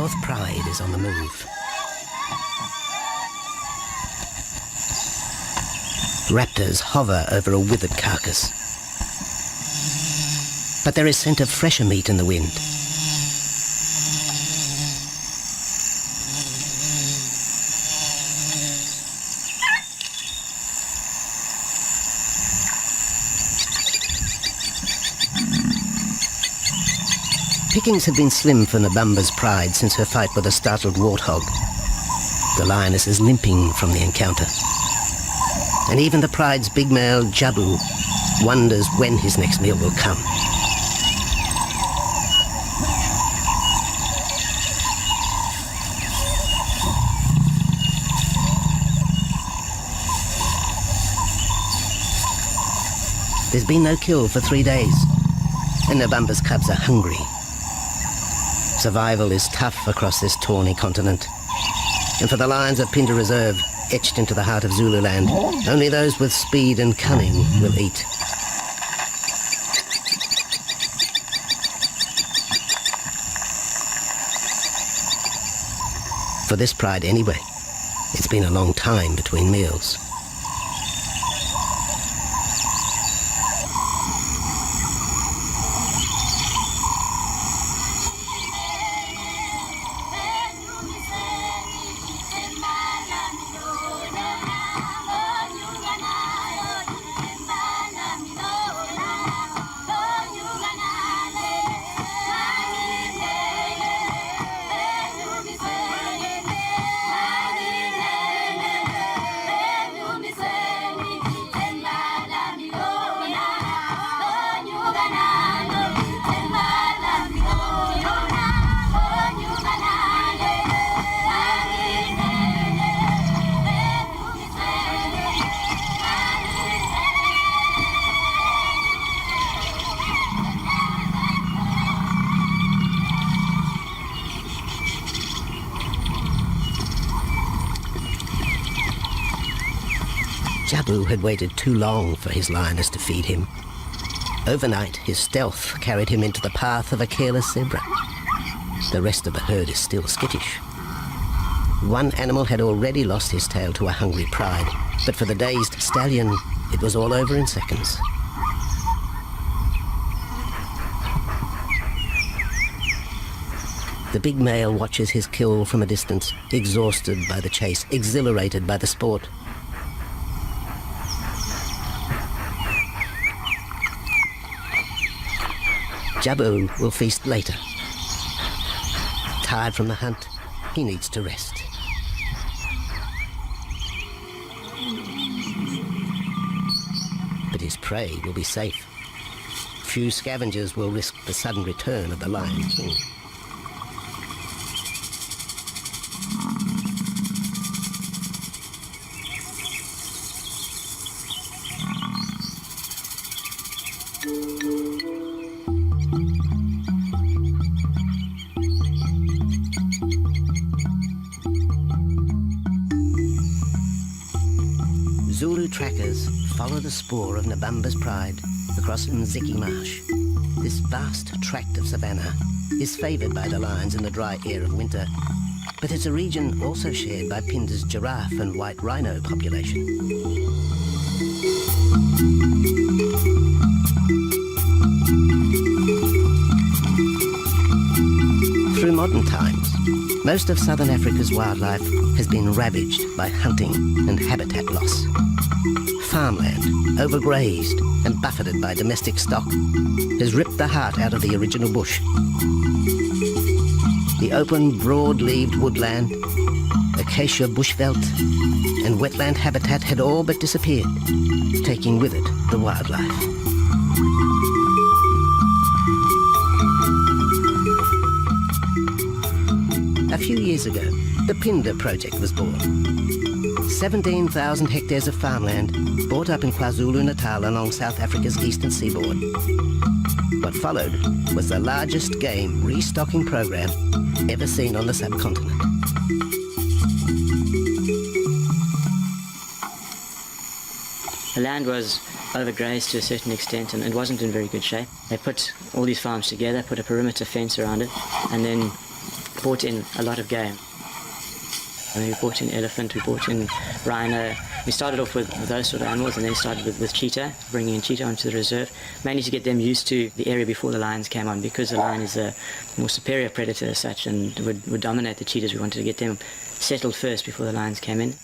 North Pride is on the move. Raptors hover over a withered carcass. But there is scent of fresher meat in the wind. Pickings have been slim for Nabamba's Pride since her fight with a startled warthog. The lioness is limping from the encounter. And even the Pride's big male, Jabu, wonders when his next meal will come. There's been no kill for 3 days, and Nabamba's cubs are hungry. Survival is tough across this tawny continent, and for the lions of Pinda Reserve, etched into the heart of Zululand, only those with speed and cunning will eat. For this pride anyway, it's been a long time between meals. Jabu had waited too long for his lioness to feed him. Overnight, his stealth carried him into the path of a careless zebra. The rest of the herd is still skittish. One animal had already lost his tail to a hungry pride, but for the dazed stallion, it was all over in seconds. The big male watches his kill from a distance, exhausted by the chase, exhilarated by the sport. Jabu will feast later. Tired from the hunt, he needs to rest. But his prey will be safe. Few scavengers will risk the sudden return of the Lion King. Zulu trackers follow the spoor of Nabamba's Pride across Mziki Marsh. This vast tract of savanna is favoured by the lions in the dry air of winter, but it's a region also shared by Pinda's giraffe and white rhino population. Through modern times, most of southern Africa's wildlife has been ravaged by hunting and habitat loss. Farmland, overgrazed and buffeted by domestic stock, has ripped the heart out of the original bush. The open, broad-leaved woodland, acacia bushveld, and wetland habitat had all but disappeared, taking with it the wildlife. A few years ago, the Pinda Project was born. 17,000 hectares of farmland bought up in KwaZulu-Natal along South Africa's eastern seaboard. What followed was the largest game restocking program ever seen on the subcontinent. The land was overgrazed to a certain extent and it wasn't in very good shape. They put all these farms together, put a perimeter fence around it, and then brought in a lot of game. I mean, we brought in elephant, we brought in rhino. We started off with those sort of animals and then started with cheetah, bringing in cheetah onto the reserve, mainly to get them used to the area before the lions came on, because the lion is a more superior predator as such and would dominate the cheetahs. We wanted to get them settled first before the lions came in.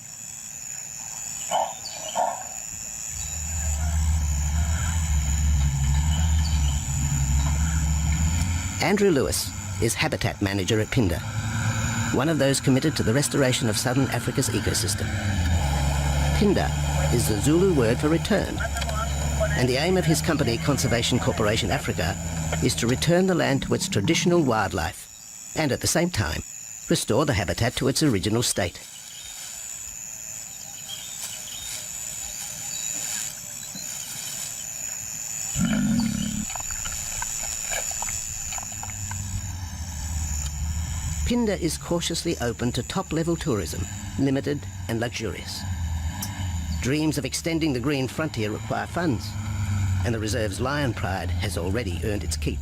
Andrew Lewis is habitat manager at Phinda, one of those committed to the restoration of southern Africa's ecosystem. Phinda is the Zulu word for return, and the aim of his company, Conservation Corporation Africa, is to return the land to its traditional wildlife and at the same time restore the habitat to its original state. Phinda is cautiously open to top-level tourism, limited and luxurious. Dreams of extending the green frontier require funds, and the reserve's lion pride has already earned its keep.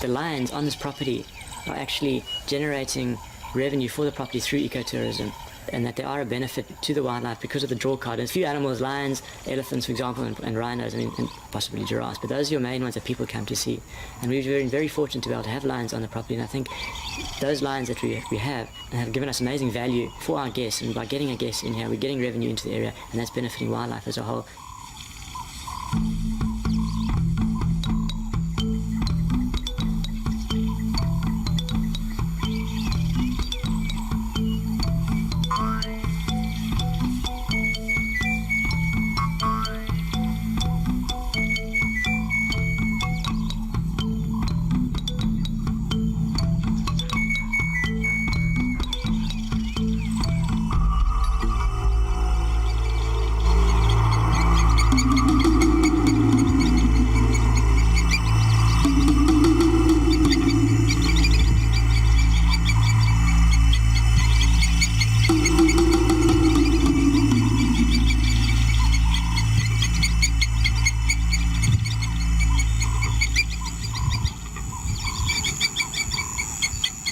The lions on this property are actually generating revenue for the property through ecotourism, and that they are a benefit to the wildlife because of the draw card. And a few animals, lions, elephants, for example, and rhinos, and possibly giraffes, but those are your main ones that people come to see. And we've been very fortunate to be able to have lions on the property, and I think those lions that we have given us amazing value for our guests, and by getting our guests in here, we're getting revenue into the area, and that's benefiting wildlife as a whole.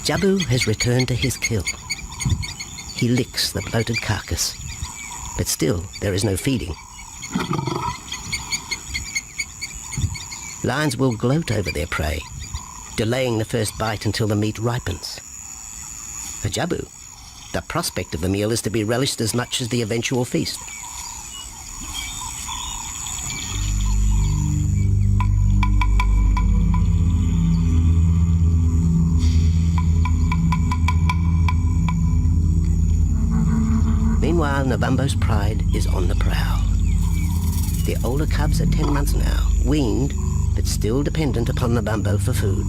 Jabu has returned to his kill. He licks the bloated carcass, but still there is no feeding. Lions will gloat over their prey, delaying the first bite until the meat ripens. For Jabu, the prospect of the meal is to be relished as much as the eventual feast. Meanwhile, Nabambo's pride is on the prowl. The older cubs are 10 months now, weaned, but still dependent upon Nabambo for food.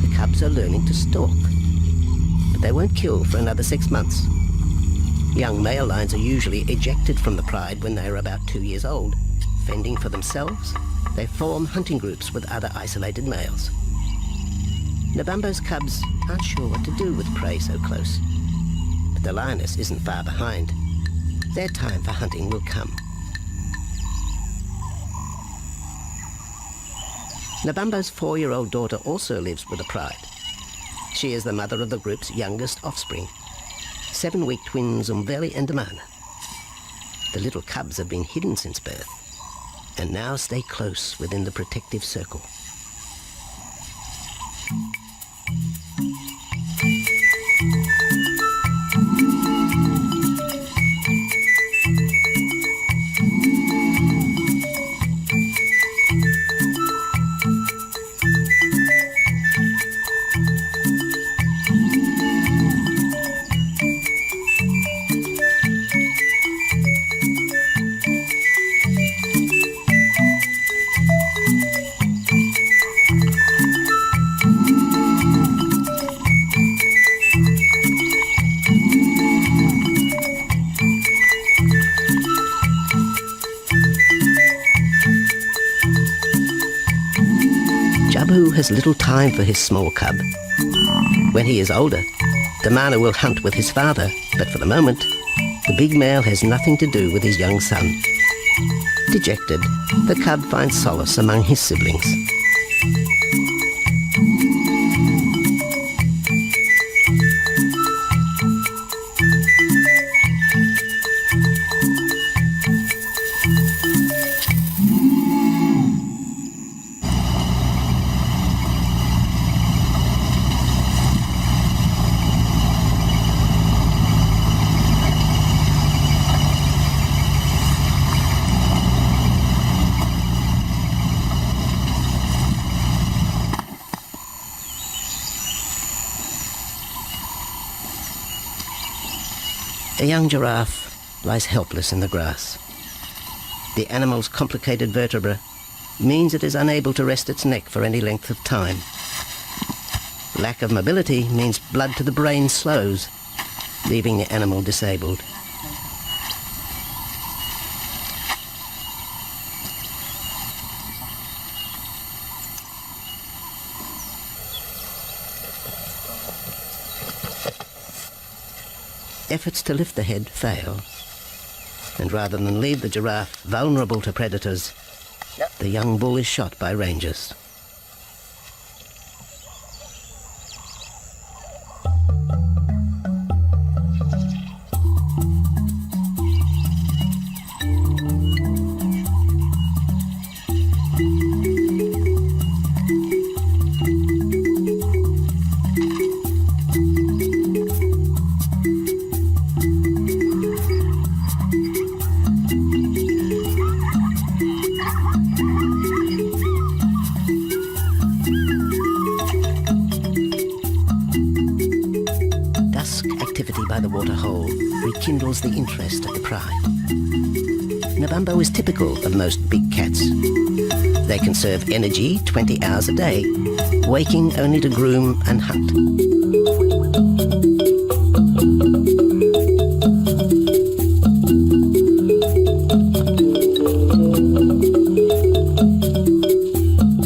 The cubs are learning to stalk, but they won't kill for another 6 months. Young male lions are usually ejected from the pride when they are about 2 years old. Fending for themselves, they form hunting groups with other isolated males. Nabambo's cubs aren't sure what to do with prey so close, but the lioness isn't far behind. Their time for hunting will come. Nabambo's 4-year-old daughter also lives with the pride. She is the mother of the group's youngest offspring, 7-week twins Umveli and Damana. The little cubs have been hidden since birth, and now stay close within the protective circle. has little time for his small cub. When he is older, Damana will hunt with his father, but for the moment, the big male has nothing to do with his young son. Dejected, the cub finds solace among his siblings. A young giraffe lies helpless in the grass. The animal's complicated vertebra means it is unable to rest its neck for any length of time. Lack of mobility means blood to the brain slows, leaving the animal disabled. Efforts to lift the head fail, and rather than leave the giraffe vulnerable to predators, the young bull is shot by rangers. By the waterhole rekindles the interest of the pride. Nabambo is typical of most big cats. They conserve energy 20 hours a day, waking only to groom and hunt.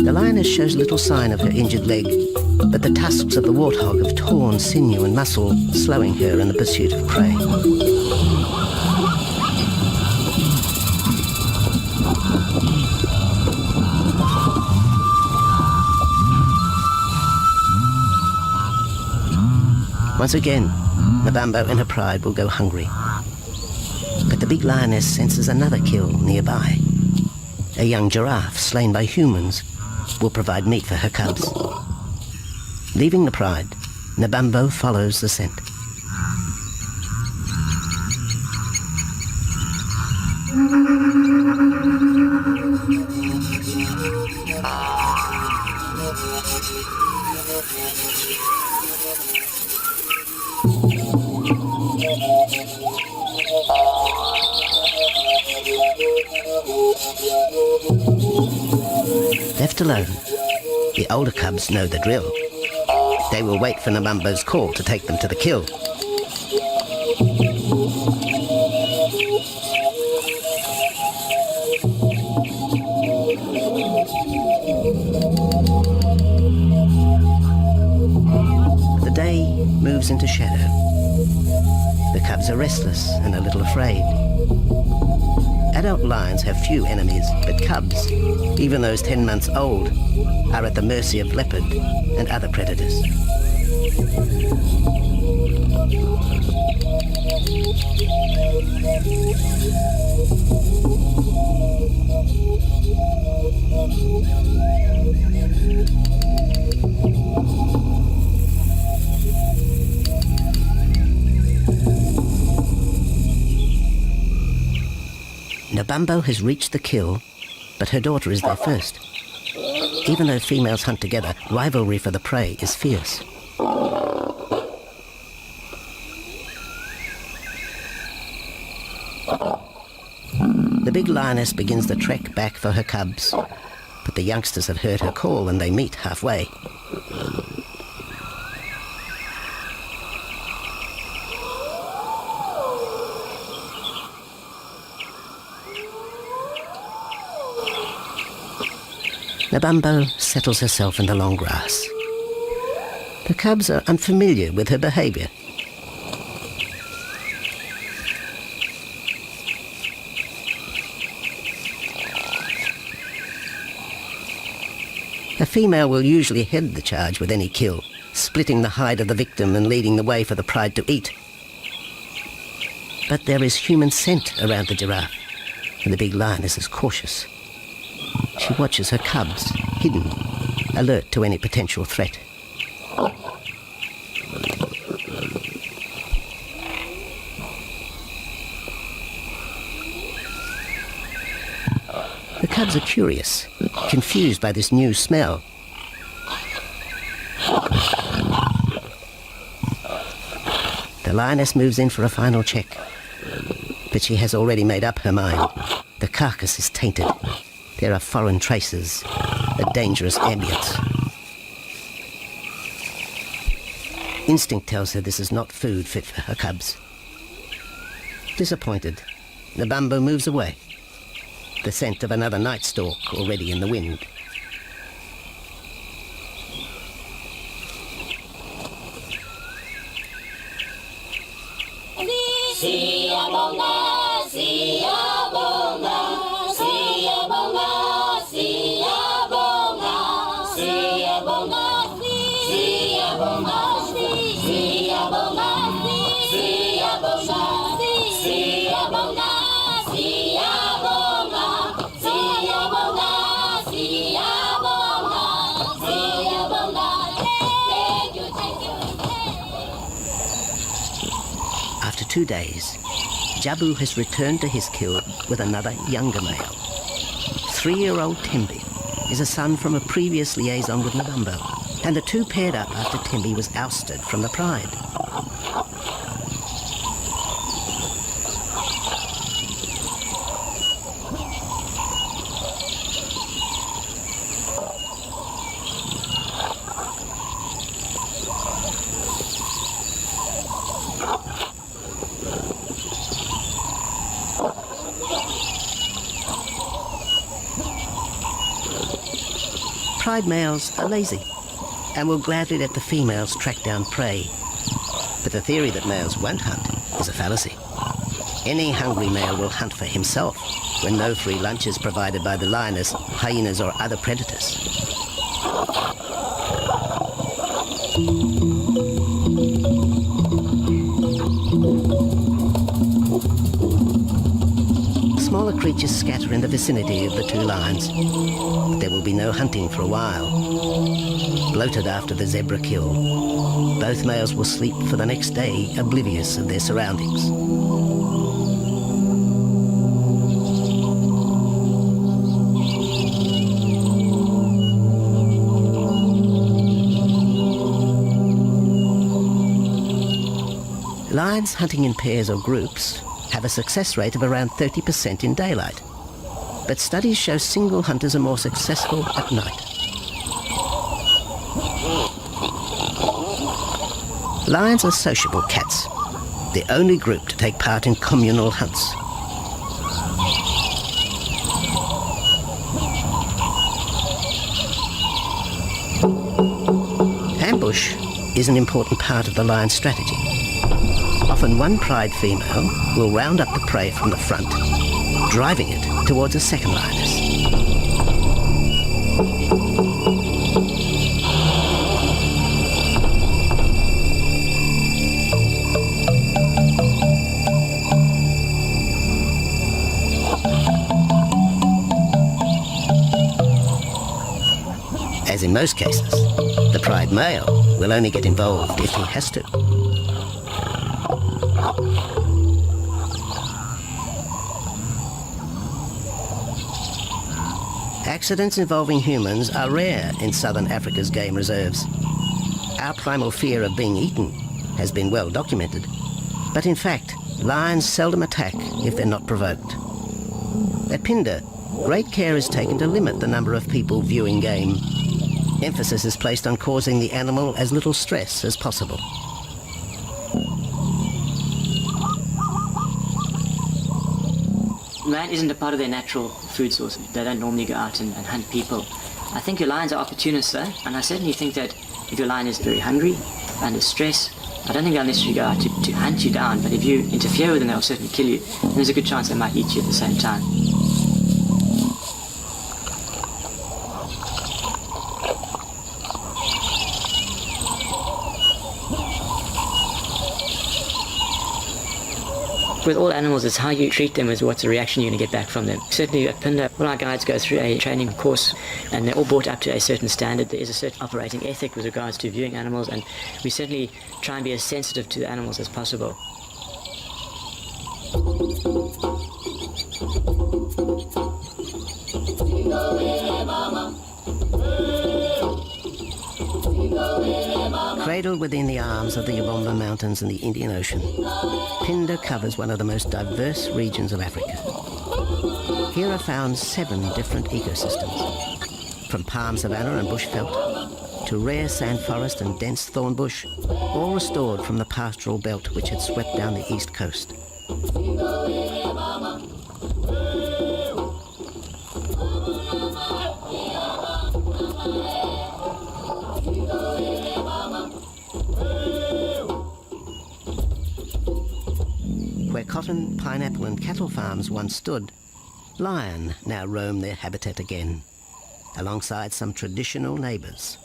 The lioness shows little sign of her injured leg, but the tusks of the warthog have torn sinew and muscle, slowing her in the pursuit of prey. Once again, Nabambo in her pride will go hungry. But the big lioness senses another kill nearby. A young giraffe slain by humans will provide meat for her cubs. Leaving the pride, Nabambo follows the scent. Left alone, the older cubs know the drill. They will wait for Nabambo's call to take them to the kill. The day moves into shadow. The cubs are restless and a little afraid. Adult lions have few enemies, but cubs, even those 10 months old, are at the mercy of leopard and other predators. Nabambo has reached the kill, but her daughter is there first. Even though females hunt together, rivalry for the prey is fierce. The big lioness begins the trek back for her cubs, but the youngsters have heard her call and they meet halfway. Nabambo settles herself in the long grass. The cubs are unfamiliar with her behaviour. A female will usually head the charge with any kill, splitting the hide of the victim and leading the way for the pride to eat. But there is human scent around the giraffe, and the big lioness is cautious. She watches her cubs, hidden, alert to any potential threat. The cubs are curious, confused by this new smell. The lioness moves in for a final check, but she has already made up her mind. The carcass is tainted. There are foreign traces, a dangerous ambience. Instinct tells her this is not food fit for her cubs. Disappointed, Nabambo moves away, the scent of another night stalk already in the wind. After 2 days, Jabu has returned to his kill with another younger male. 3-year-old Tembi is a son from a previous liaison with Nabambo, and the two paired up after Tembi was ousted from the pride. Pride males are lazy and will gladly let the females track down prey. But the theory that males won't hunt is a fallacy. Any hungry male will hunt for himself when no free lunch is provided by the lioness, hyenas or other predators. Smaller creatures scatter in the vicinity of the two lions. There will be no hunting for a while. Bloated after the zebra kill, both males will sleep for the next day, oblivious of their surroundings. Lions hunting in pairs or groups have a success rate of around 30% in daylight, but studies show single hunters are more successful at night. Lions are sociable cats, the only group to take part in communal hunts. Ambush is an important part of the lion's strategy. Often one pride female will round up the prey from the front, driving it towards a second lioness. As in most cases, the pride male will only get involved if he has to. Accidents involving humans are rare in southern Africa's game reserves. Our primal fear of being eaten has been well documented, but in fact, lions seldom attack if they're not provoked. At Phinda, great care is taken to limit the number of people viewing game. Emphasis is placed on causing the animal as little stress as possible. man isn't a part of their natural food source. They don't normally go out and hunt people. I think your lions are opportunists though, and I certainly think that if your lion is very hungry, under stress, I don't think they'll necessarily go out to hunt you down, but if you interfere with them, they'll certainly kill you. And there's a good chance they might eat you at the same time. With all animals, it's how you treat them is what's the reaction you're going to get back from them. Certainly at Phinda, all our guides go through a training course and they're all brought up to a certain standard. There is a certain operating ethic with regards to viewing animals, and we certainly try and be as sensitive to the animals as possible. Cradled within the arms of the Ubomba Mountains and the Indian Ocean, Phinda covers one of the most diverse regions of Africa. Here are found 7 different ecosystems, from palm savanna and bushveld to rare sand forest and dense thorn bush, all restored from the pastoral belt which had swept down the east coast. Where cotton, pineapple and cattle farms once stood, lion now roam their habitat again, alongside some traditional neighbours.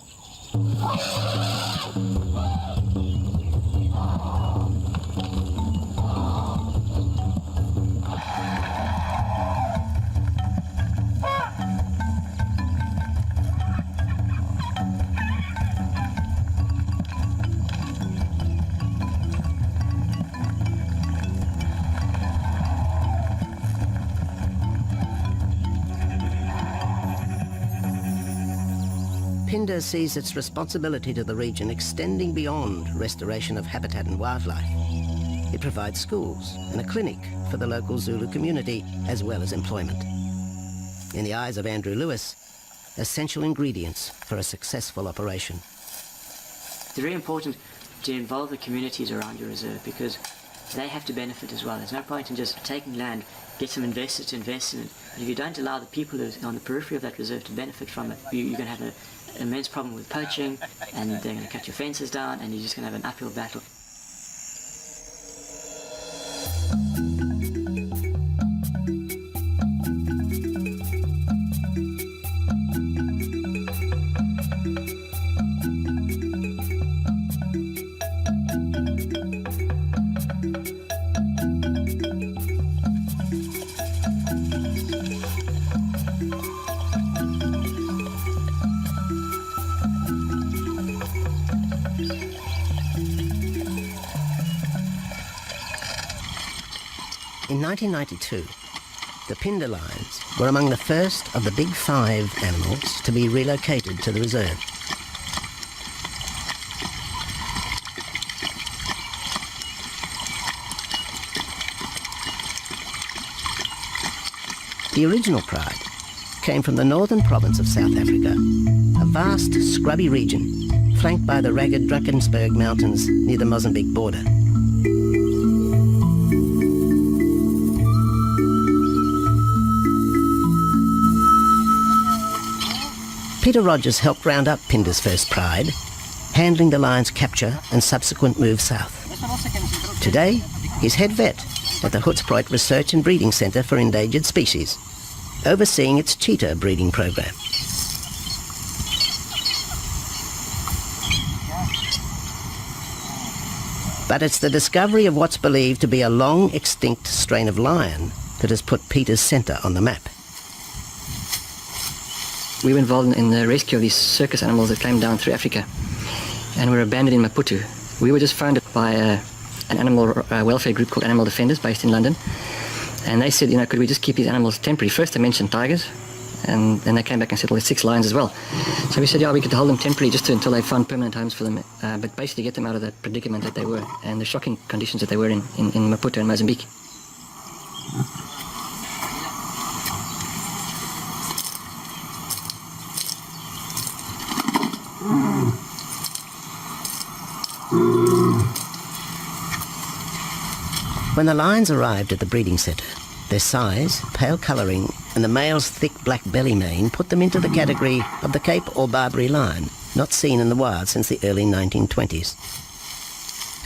Phinda sees its responsibility to the region extending beyond restoration of habitat and wildlife. It provides schools and a clinic for the local Zulu community, as well as employment. In the eyes of Andrew Lewis, essential ingredients for a successful operation. It's very important to involve the communities around your reserve because they have to benefit as well. There's no point in just taking land, get some investors to invest in it. But if you don't allow the people who are on the periphery of that reserve to benefit from it, you're going to have an immense problem with poaching, and they're going to cut your fences down, and you're just going to have an uphill battle. In 1992, the Phinda lions were among the first of the big 5 animals to be relocated to the reserve. The original pride came from the northern province of South Africa, a vast scrubby region flanked by the ragged Drakensberg Mountains near the Mozambique border. Peter Rogers helped round up Phinda's first pride, handling the lion's capture and subsequent move south. Today, he's head vet at the Hoedspruit Research and Breeding Centre for Endangered Species, overseeing its cheetah breeding program. But it's the discovery of what's believed to be a long-extinct strain of lion that has put Peter's centre on the map. We were involved in the rescue of these circus animals that came down through Africa and were abandoned in Maputo. We were just founded by an animal welfare group called Animal Defenders based in London, and they said, could we just keep these animals temporary? First they mentioned tigers, and then they came back and said, well, there's 6 lions as well. So we said, yeah, we could hold them temporarily just until they found permanent homes for them, but basically get them out of that predicament that they were and the shocking conditions that they were in Maputo and Mozambique. When the lions arrived at the breeding centre, Their size, pale colouring, and the male's thick black belly mane put them into the category of the Cape or Barbary lion, not seen in the wild since the early 1920s.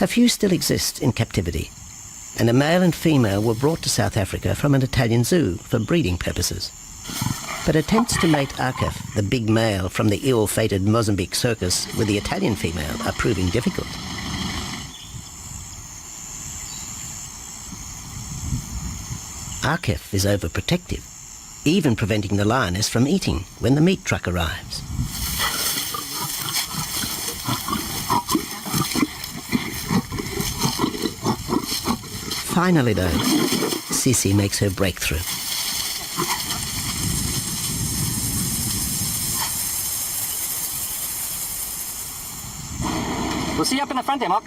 A few still exist in captivity, and a male and female were brought to South Africa from an Italian zoo for breeding purposes. But attempts to mate Akef, the big male from the ill-fated Mozambique circus, with the Italian female are proving difficult. Akef is overprotective, even preventing the lioness from eating when the meat truck arrives. Finally, though, Sisi makes her breakthrough. We'll see you up in the front there, Mark.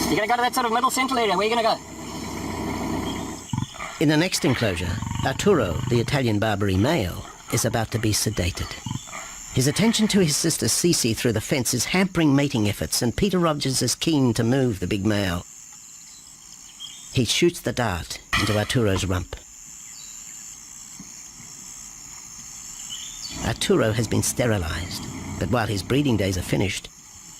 You're going to go to that sort of middle central area. Where are you going to go? In the next enclosure, Arturo, the Italian Barbary male, is about to be sedated. His attention to his sister Sisi through the fence is hampering mating efforts, and Peter Rogers is keen to move the big male. He shoots the dart into Arturo's rump. Arturo has been sterilized, but while his breeding days are finished,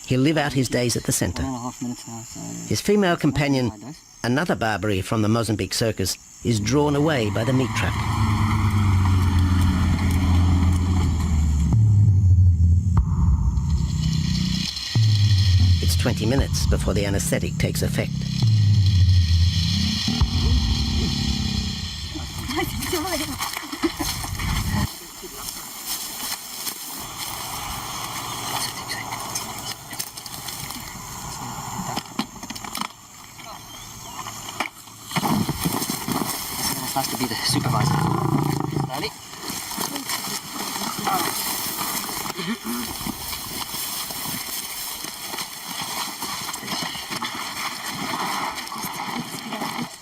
he'll live out his days at the centre. 1.5 minutes now, so... His female companion, another Barbary from the Mozambique circus, is drawn away by the meat truck. It's 20 minutes before the anaesthetic takes effect. It's nice to be the supervisor. Slowly.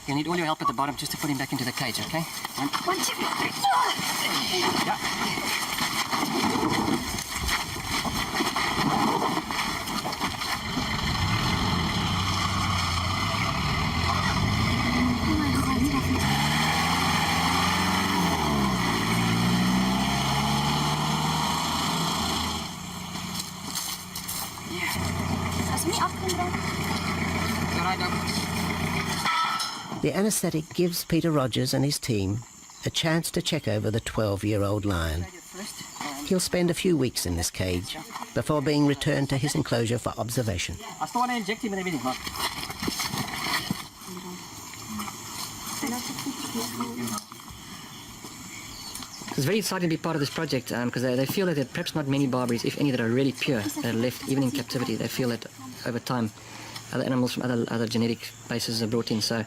You need all your help at the bottom just to put him back into the cage, okay? One, two, three. Yeah. The anaesthetic gives Peter Rogers and his team a chance to check over the 12-year-old lion. He'll spend a few weeks in this cage before being returned to his enclosure for observation. I still want to inject him and everything, Mark. It's very exciting to be part of this project because they feel that there are perhaps not many Barbaries, if any, that are really pure, that are left even in captivity. They feel that over time other animals from other genetic bases are brought in. So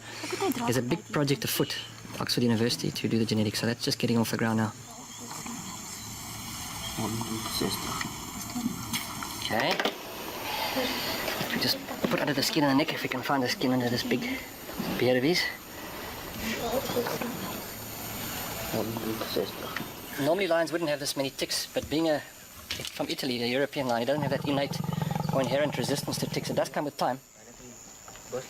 there's a big project afoot at Oxford University to do the genetics. So that's just getting off the ground now. Okay. We just put under the skin on the neck if we can find the skin under this big beard of his. Normally lions wouldn't have this many ticks, but being from Italy, the European lion, he doesn't have that innate or inherent resistance to ticks. It does come with time. Like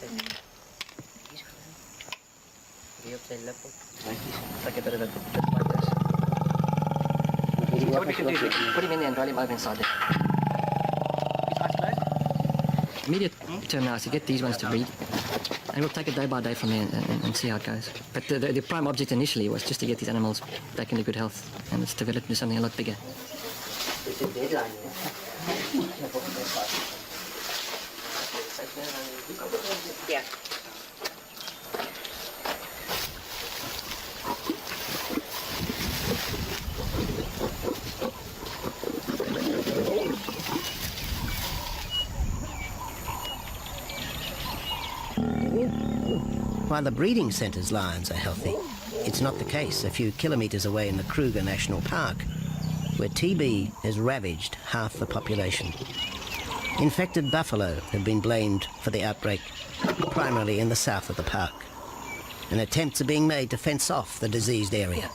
a bit of a bit like this. So what we can do is we can put him in there and roll him over inside there. Immediate term now is to get these ones to breed. And we'll take it day by day from there and see how it goes. But the prime object initially was just to get these animals back into good health, and it's developed into something a lot bigger. Yeah. While the breeding centre's lions are healthy, it's not the case a few kilometres away in the Kruger National Park, where TB has ravaged half the population. Infected buffalo have been blamed for the outbreak, primarily in the south of the park, and attempts are being made to fence off the diseased area.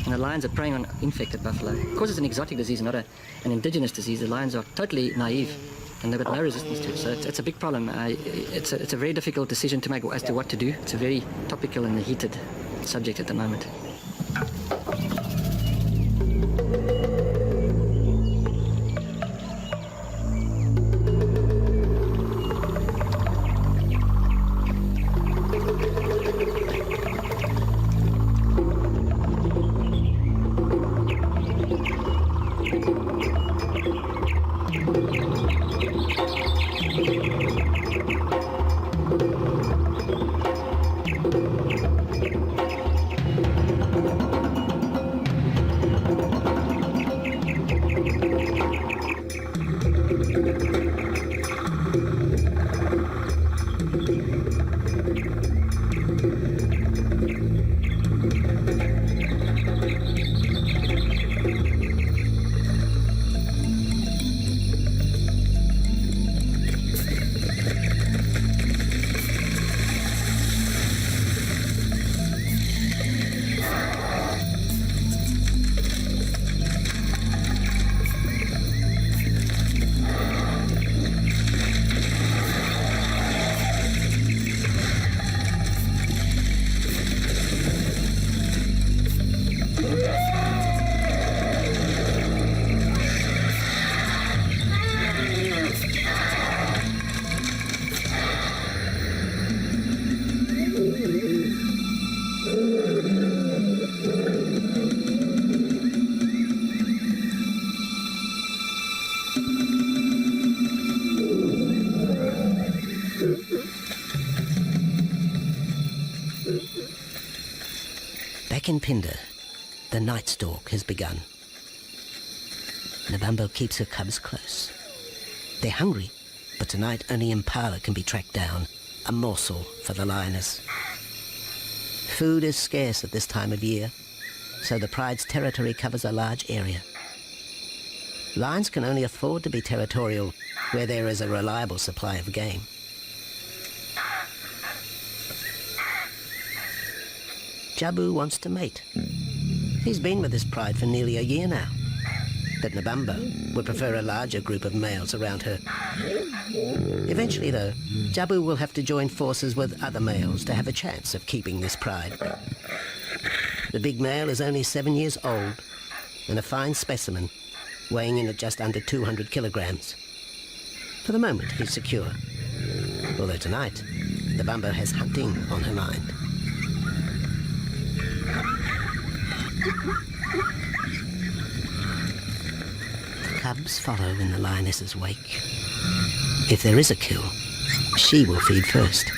And the lions are preying on infected buffalo. Because it's an exotic disease, not an indigenous disease, the lions are totally naive and they've got no resistance to it. So it's a big problem. It's a very difficult decision to make as to what to do. It's a very topical and heated subject at the moment. Back in Phinda, the night stalk has begun. Nabambo keeps her cubs close. They're hungry, but tonight only Impala can be tracked down, a morsel for the lioness. Food is scarce at this time of year, so the pride's territory covers a large area. Lions can only afford to be territorial where there is a reliable supply of game. Jabu wants to mate. He's been with his pride for nearly a year now. But Nabambo would prefer a larger group of males around her. Eventually, though, Jabu will have to join forces with other males to have a chance of keeping this pride. The big male is only 7 years old and a fine specimen, weighing in at just under 200 kilograms. For the moment, he's secure. Although tonight, Nabambo has hunting on her mind. The cubs follow in the lioness's wake. If there is a kill, she will feed first.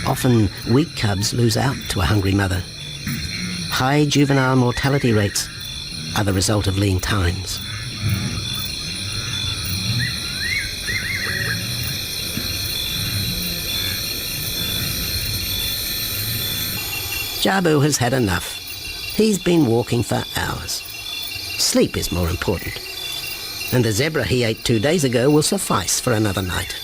Often, weak cubs lose out to a hungry mother. High juvenile mortality rates are the result of lean times. Jabu has had enough. He's been walking for hours. Sleep is more important. And the zebra he ate 2 days ago will suffice for another night.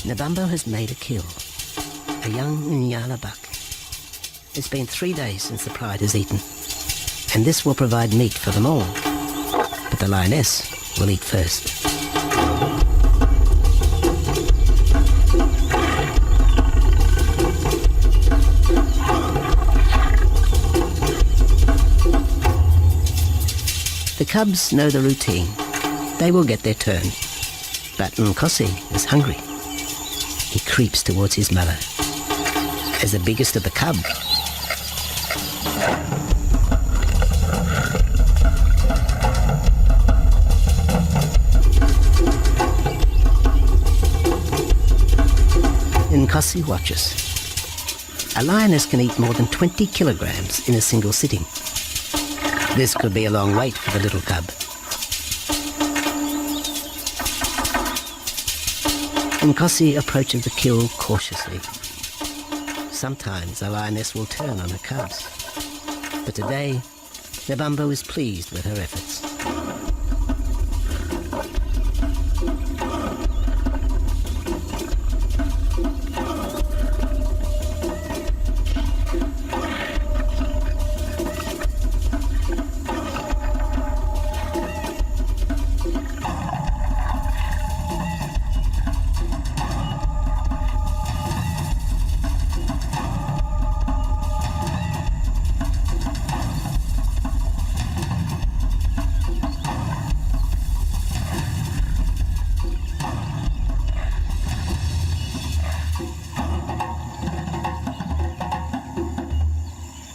Nabambo has made a kill, a young Nyala buck. It's been 3 days since the pride has eaten, and this will provide meat for them all. But the lioness will eat first. The cubs know the routine. They will get their turn. But Nkosi is hungry. He creeps towards his mother. As the biggest of the cub, Nkosi watches. A lioness can eat more than 20 kilograms in a single sitting. This could be a long wait for the little cub. Nkosi approaches the kill cautiously. Sometimes a lioness will turn on her cubs, but today, Nebambo is pleased with her efforts.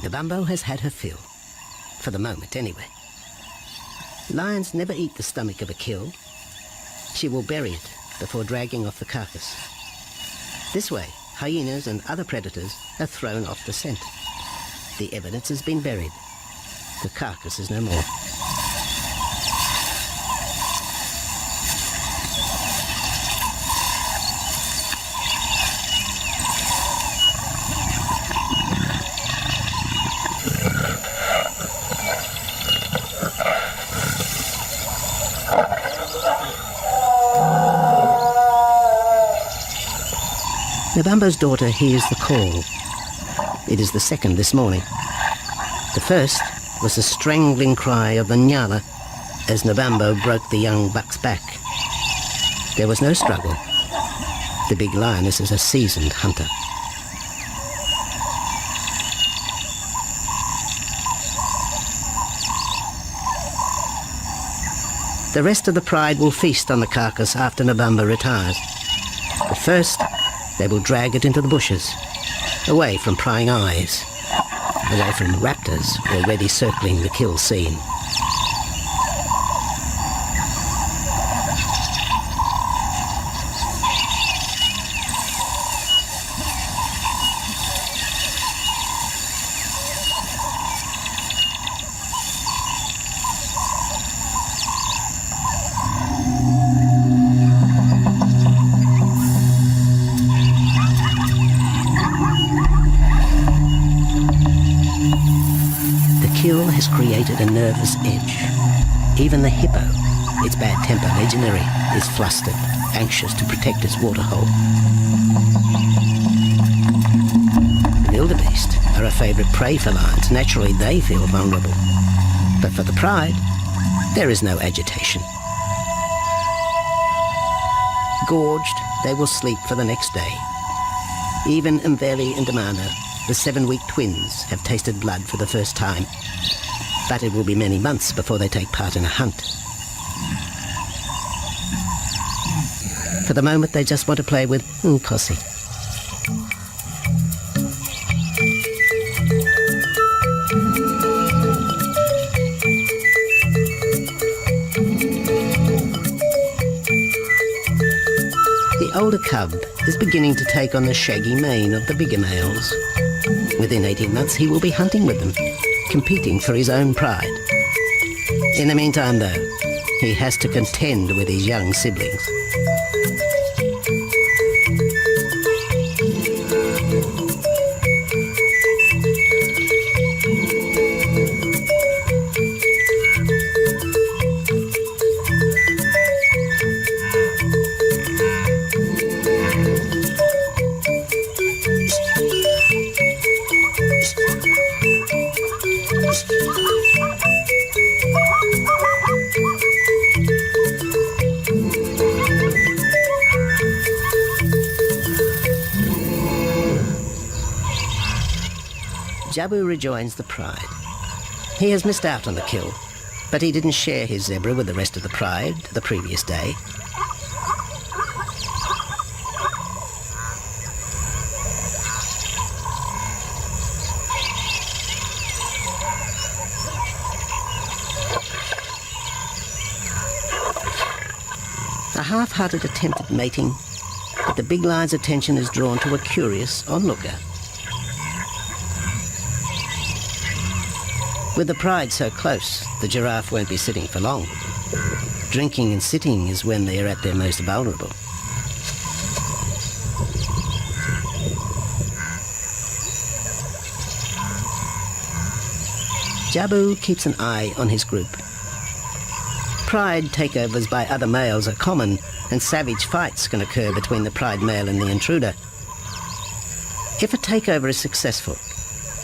Nebambo has had her fill, for the moment anyway. Lions never eat the stomach of a kill. She will bury it before dragging off the carcass. This way, hyenas and other predators are thrown off the scent. The evidence has been buried. The carcass is no more. Nebambo's daughter hears the call. It is the second this morning. The first was the strangling cry of the Nyala as Nebambo broke the young buck's back. There was no struggle. The big lioness is a seasoned hunter. The rest of the pride will feast on the carcass after Nebambo retires. But first, they will drag it into the bushes, away from prying eyes, away from raptors already circling the kill scene. Has created a nervous edge. Even the hippo, its bad temper legendary, is flustered, anxious to protect its waterhole. The wildebeest are a favourite prey for lions. Naturally, they feel vulnerable. But for the pride, there is no agitation. Gorged, they will sleep for the next day. Even Mveli and Damana, the 7-week twins, have tasted blood for the first time. But it will be many months before they take part in a hunt. For the moment, they just want to play with Nkosi. The older cub is beginning to take on the shaggy mane of the bigger males. Within 18 months, he will be hunting with them, competing for his own pride. In the meantime, though, he has to contend with his young siblings. Jabu rejoins the pride. He has missed out on the kill, but he didn't share his zebra with the rest of the pride the previous day. A half-hearted attempt at mating, but the big lion's attention is drawn to a curious onlooker. With the pride so close, the giraffe won't be sitting for long. Drinking and sitting is when they are at their most vulnerable. Jabu keeps an eye on his group. Pride takeovers by other males are common, and savage fights can occur between the pride male and the intruder. If a takeover is successful,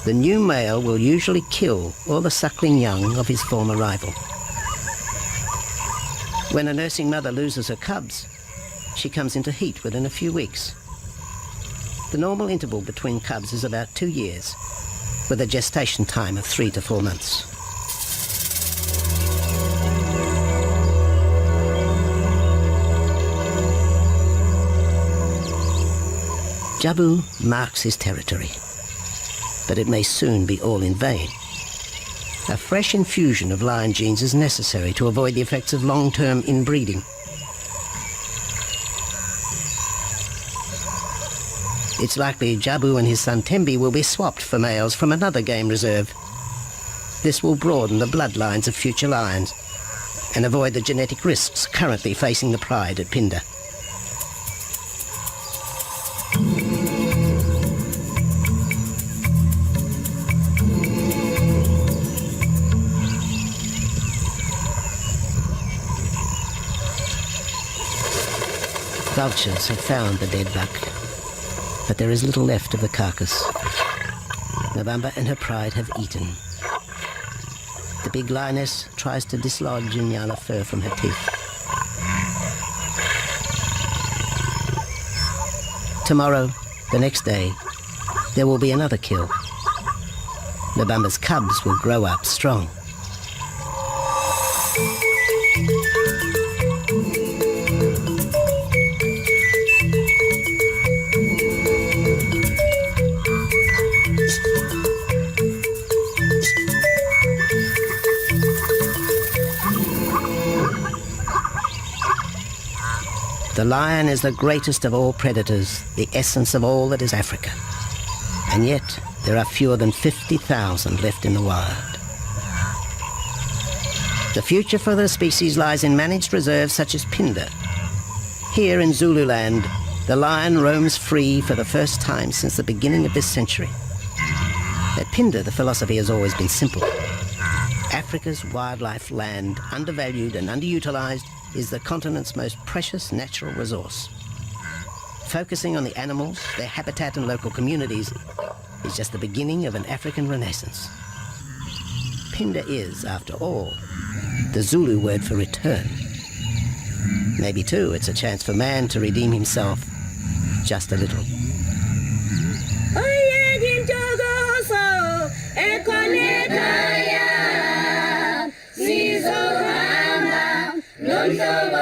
the new male will usually kill all the suckling young of his former rival. When a nursing mother loses her cubs, she comes into heat within a few weeks. The normal interval between cubs is about 2 years, with a gestation time of 3 to 4 months. Jabu marks his territory, but it may soon be all in vain. A fresh infusion of lion genes is necessary to avoid the effects of long-term inbreeding. It's likely Jabu and his son Tembi will be swapped for males from another game reserve. This will broaden the bloodlines of future lions and avoid the genetic risks currently facing the pride at Phinda. Vultures have found the dead buck, but there is little left of the carcass. Nabamba and her pride have eaten. The big lioness tries to dislodge Inyala fur from her teeth. Tomorrow, the next day, there will be another kill. Nabamba's cubs will grow up strong. The lion is the greatest of all predators, the essence of all that is Africa. And yet, there are fewer than 50,000 left in the wild. The future for the species lies in managed reserves such as Phinda. Here in Zululand, the lion roams free for the first time since the beginning of this century. At Phinda, the philosophy has always been simple. Africa's wildlife land, undervalued and underutilized, is the continent's most precious natural resource. Focusing on the animals, their habitat and local communities is just the beginning of an African renaissance. Phinda is, after all, the Zulu word for return. Maybe, too, it's a chance for man to redeem himself just a little. Hallelujah.